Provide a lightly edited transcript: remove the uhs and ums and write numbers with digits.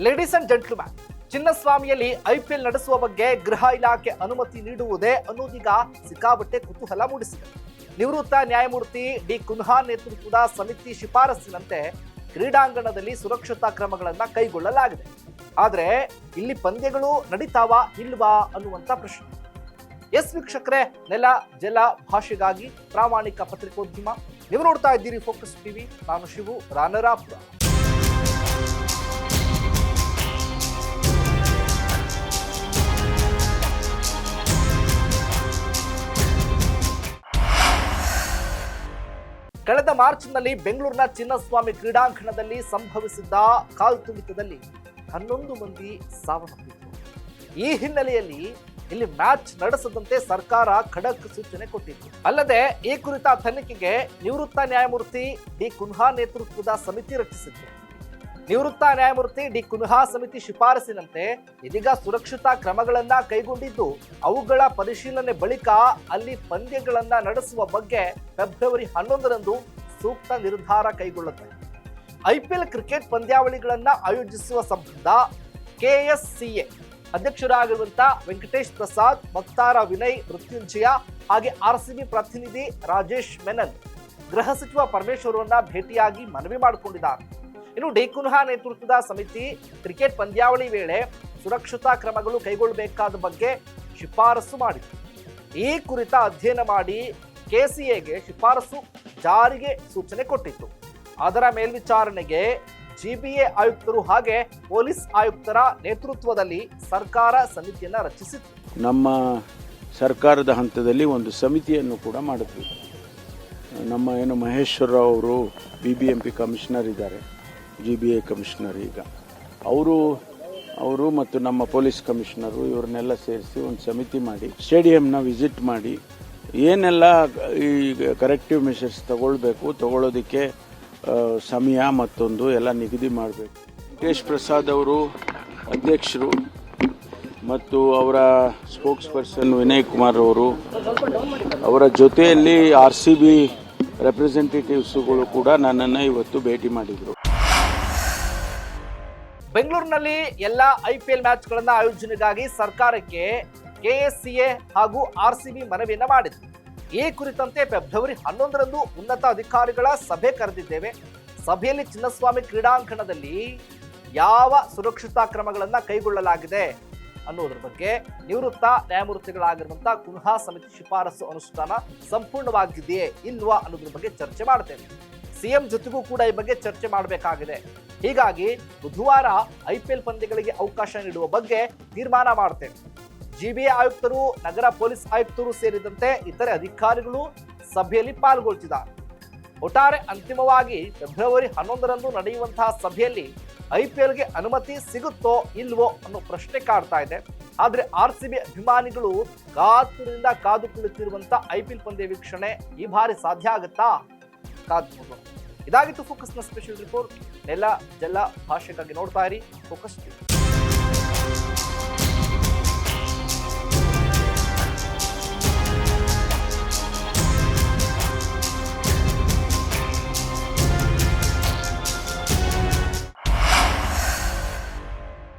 Ladies and gentleman, ಚಿನ್ನಸ್ವಾಮಿಯಲ್ಲಿ IPL ನಡೆಸುವ ಬಗ್ಗೆ ಗೃಹ ಇಲಾಖೆ ಅನುಮತಿ ನೀಡುವುದೇ ಅನ್ನೋದೀಗ ಸಿಕ್ಕಾಬಟ್ಟೆ ಕುತೂಹಲ ಮೂಡಿಸಿದೆ. ನಿವೃತ್ತ ನ್ಯಾಯಮೂರ್ತಿ ಡಿ ಕುನ್ಹಾ ನೇತೃತ್ವದ ಸಮಿತಿ ಶಿಫಾರಸ್ಸಿನಂತೆ ಕ್ರೀಡಾಂಗಣದಲ್ಲಿ ಸುರಕ್ಷತಾ ಕ್ರಮಗಳನ್ನು ಕೈಗೊಳ್ಳಲಾಗಿದೆ. ಆದರೆ ಇಲ್ಲಿ ಪಂದ್ಯಗಳು ನಡೀತಾವಾ ಇಲ್ವಾ ಅನ್ನುವಂಥ ಪ್ರಶ್ನೆ. ಎಸ್ ವೀಕ್ಷಕರೇ, ನೆಲ ಜಲ ಭಾಷೆಗಾಗಿ ಪ್ರಾಮಾಣಿಕ ಪತ್ರಿಕೋದ್ಯಮ. ನೀವು ನೋಡ್ತಾ ಇದ್ದೀರಿ ಫೋಕಸ್ ಟಿವಿ. ನಾನು ಶಿವು ರಾನರಾಪುರ. ಕಳೆದ ಮಾರ್ಚ್ನಲ್ಲಿ ಬೆಂಗಳೂರಿನ ಚಿನ್ನಸ್ವಾಮಿ ಕ್ರೀಡಾಂಗಣದಲ್ಲಿ ಸಂಭವಿಸಿದ್ದ ಕಾಲ್ತುಳಿತದಲ್ಲಿ 11 ಮಂದಿ ಸಾವನ್ನಪ್ಪಿದ್ರು. ಈ ಹಿನ್ನೆಲೆಯಲ್ಲಿ ಇಲ್ಲಿ ಮ್ಯಾಚ್ ನಡೆಸದಂತೆ ಸರ್ಕಾರ ಖಡಕ್ ಸೂಚನೆ ಕೊಟ್ಟಿತ್ತು. ಅಲ್ಲದೆ ಈ ಕುರಿತ ತನಿಖೆಗೆ ನಿವೃತ್ತ ನ್ಯಾಯಮೂರ್ತಿ ಡಿ ಕುನ್ಹಾ ನೇತೃತ್ವದ ಸಮಿತಿ ರಚಿಸಿತ್ತು. ನಿವೃತ್ತ ನ್ಯಾಯಮೂರ್ತಿ ಡಿ ಕುನ್ಹಾ ಸಮಿತಿ ಶಿಫಾರಸಿನಂತೆ ಇದೀಗ ಸುರಕ್ಷತಾ ಕ್ರಮಗಳನ್ನ ಕೈಗೊಂಡಿದ್ದು, ಅವುಗಳ ಪರಿಶೀಲನೆ ಬಳಿಕ ಅಲ್ಲಿ ಪಂದ್ಯಗಳನ್ನ ನಡೆಸುವ ಬಗ್ಗೆ ಫೆಬ್ರವರಿ 11ರಂದು ಸೂಕ್ತ ನಿರ್ಧಾರ ಕೈಗೊಳ್ಳುತ್ತದೆ. ಐಪಿಎಲ್ ಕ್ರಿಕೆಟ್ ಪಂದ್ಯಾವಳಿಗಳನ್ನ ಆಯೋಜಿಸುವ ಸಂಬಂಧ ಕೆಎಸ್ಸಿಎ ಅಧ್ಯಕ್ಷರಾಗಿರುವಂತಹ ವೆಂಕಟೇಶ್ ಪ್ರಸಾದ್, ವಕ್ತಾರ ವಿನಯ್ ಮೃತ್ಯುಂಜಯ ಹಾಗೆ ಆರ್ಸಿಬಿ ಪ್ರತಿನಿಧಿ ರಾಜೇಶ್ ಮೆನನ್ ಗೃಹ ಸಚಿವ ಪರಮೇಶ್ವರವನ್ನ ಭೇಟಿಯಾಗಿ ಮನವಿ ಮಾಡಿಕೊಂಡಿದ್ದಾರೆ. ಇನ್ನು ಡಿ ಕುನ್ಹಾ ನೇತೃತ್ವದ ಸಮಿತಿ ಕ್ರಿಕೆಟ್ ಪಂದ್ಯಾವಳಿ ವೇಳೆ ಸುರಕ್ಷತಾ ಕ್ರಮಗಳು ಕೈಗೊಳ್ಳಬೇಕಾದ ಬಗ್ಗೆ ಶಿಫಾರಸು ಮಾಡಿತು. ಈ ಕುರಿತ ಅಧ್ಯಯನ ಮಾಡಿ ಕೆಸಿಎಗೆ ಶಿಫಾರಸು ಜಾರಿಗೆ ಸೂಚನೆ ಕೊಟ್ಟಿತ್ತು. ಅದರ ಮೇಲ್ವಿಚಾರಣೆಗೆ ಜಿಬಿಎ ಆಯುಕ್ತರು ಹಾಗೆ ಪೊಲೀಸ್ ಆಯುಕ್ತರ ನೇತೃತ್ವದಲ್ಲಿ ಸರ್ಕಾರ ಸಮಿತಿಯನ್ನು ರಚಿಸಿತ್ತು. ನಮ್ಮ ಸರ್ಕಾರದ ಹಂತದಲ್ಲಿ ಒಂದು ಸಮಿತಿಯನ್ನು ಕೂಡ ಮಾಡಿದ್ವಿ. ನಮ್ಮ ಮಹೇಶ್ವರ ಅವರು BBMP ಕಮಿಷನರ್ ಇದ್ದಾರೆ, GBA ಕಮಿಷನರ್. ಈಗ ಅವರು ಮತ್ತು ನಮ್ಮ ಪೊಲೀಸ್ ಕಮಿಷನರು ಇವರನ್ನೆಲ್ಲ ಸೇರಿಸಿ ಒಂದು ಸಮಿತಿ ಮಾಡಿ ಸ್ಟೇಡಿಯಂನ ವಿಸಿಟ್ ಮಾಡಿ ಏನೆಲ್ಲ ಈ ಕರೆಕ್ಟಿವ್ ಮೆಷರ್ಸ್ ತಗೊಳ್ಳೋದಕ್ಕೆ ಸಮಯ ಮತ್ತೊಂದು ಎಲ್ಲ ನಿಗದಿ ಮಾಡಬೇಕು. ವೆಂಕಟೇಶ್ ಪ್ರಸಾದ್ ಅವರು ಅಧ್ಯಕ್ಷರು ಮತ್ತು ಅವರ ಸ್ಪೋಕ್ಸ್ ಪರ್ಸನ್ ವಿನಯ್ ಕುಮಾರ್ ಅವರು, ಅವರ ಜೊತೆಯಲ್ಲಿ RCB ರೆಪ್ರೆಸೆಂಟೇಟಿವ್ಸ್ಗಳು ಕೂಡ ನನ್ನನ್ನು ಇವತ್ತು ಭೇಟಿ ಮಾಡಿದರು. ಬೆಂಗಳೂರಿನಲ್ಲಿ ಎಲ್ಲ IPL ಮ್ಯಾಚ್ಗಳನ್ನ ಆಯೋಜನೆಗಾಗಿ ಸರ್ಕಾರಕ್ಕೆ ಕೆಎಸ್ಸಿಎ ಹಾಗೂ RCB ಮನವಿಯನ್ನ ಮಾಡಿದೆ. ಈ ಕುರಿತಂತೆ ಫೆಬ್ರವರಿ 11ರಂದು ಉನ್ನತ ಅಧಿಕಾರಿಗಳ ಸಭೆ ಕರೆದಿದ್ದೇವೆ. ಸಭೆಯಲ್ಲಿ ಚಿನ್ನಸ್ವಾಮಿ ಕ್ರೀಡಾಂಗಣದಲ್ಲಿ ಯಾವ ಸುರಕ್ಷತಾ ಕ್ರಮಗಳನ್ನ ಕೈಗೊಳ್ಳಲಾಗಿದೆ ಅನ್ನೋದ್ರ ಬಗ್ಗೆ ನಿವೃತ್ತ ನ್ಯಾಯಮೂರ್ತಿಗಳಾಗಿರುವಂತಹ ಕುನ್ಹಾ ಸಮಿತಿ ಶಿಫಾರಸು ಅನುಷ್ಠಾನ ಸಂಪೂರ್ಣವಾಗಿದೆಯೇ ಇಲ್ವಾ ಅನ್ನೋದ್ರ ಬಗ್ಗೆ ಚರ್ಚೆ ಮಾಡ್ತೇವೆ. CM ಜೊತೆಗೂ ಕೂಡ ಈ ಬಗ್ಗೆ ಚರ್ಚೆ ಮಾಡಬೇಕಾಗಿದೆ. ಹೀಗಾಗಿ ಬುಧವಾರ IPL ಪಂದ್ಯಗಳಿಗೆ ಅವಕಾಶ ನೀಡುವ ಬಗ್ಗೆ ತೀರ್ಮಾನ ಮಾಡ್ತೇವೆ. GBA ಆಯುಕ್ತರು, ನಗರ ಪೊಲೀಸ್ ಆಯುಕ್ತರು ಸೇರಿದಂತೆ ಇತರೆ ಅಧಿಕಾರಿಗಳು ಸಭೆಯಲ್ಲಿ ಪಾಲ್ಗೊಳ್ತಿದ್ದಾರೆ. ಒಟ್ಟಾರೆ ಅಂತಿಮವಾಗಿ ಫೆಬ್ರವರಿ 11ರಂದು ನಡೆಯುವಂತಹ ಸಭೆಯಲ್ಲಿ IPLಗೆ ಅನುಮತಿ ಸಿಗುತ್ತೋ ಇಲ್ವೋ ಅನ್ನೋ ಪ್ರಶ್ನೆ ಕಾಡ್ತಾ ಇದೆ. ಆದ್ರೆ RCB ಅಭಿಮಾನಿಗಳು ಕಾತುರದಿಂದ ಕಾದು ಕುಳಿತಿರುವಂತಹ IPL ಪಂದ್ಯ ವೀಕ್ಷಣೆ ಈ ಬಾರಿ ಸಾಧ್ಯ ಆಗುತ್ತಾ? ಕಾದು. ಇದಾಗಿತ್ತು ಫೋಕಸ್ನ ಸ್ಪೆಷಲ್ ರಿಪೋರ್ಟ್. ನೆಲ ಜಲ ಭಾಷೆಗಾಗಿ ನೋಡ್ತಾ ಇರಿ ಫೋಕಸ್ ಟಿವಿ.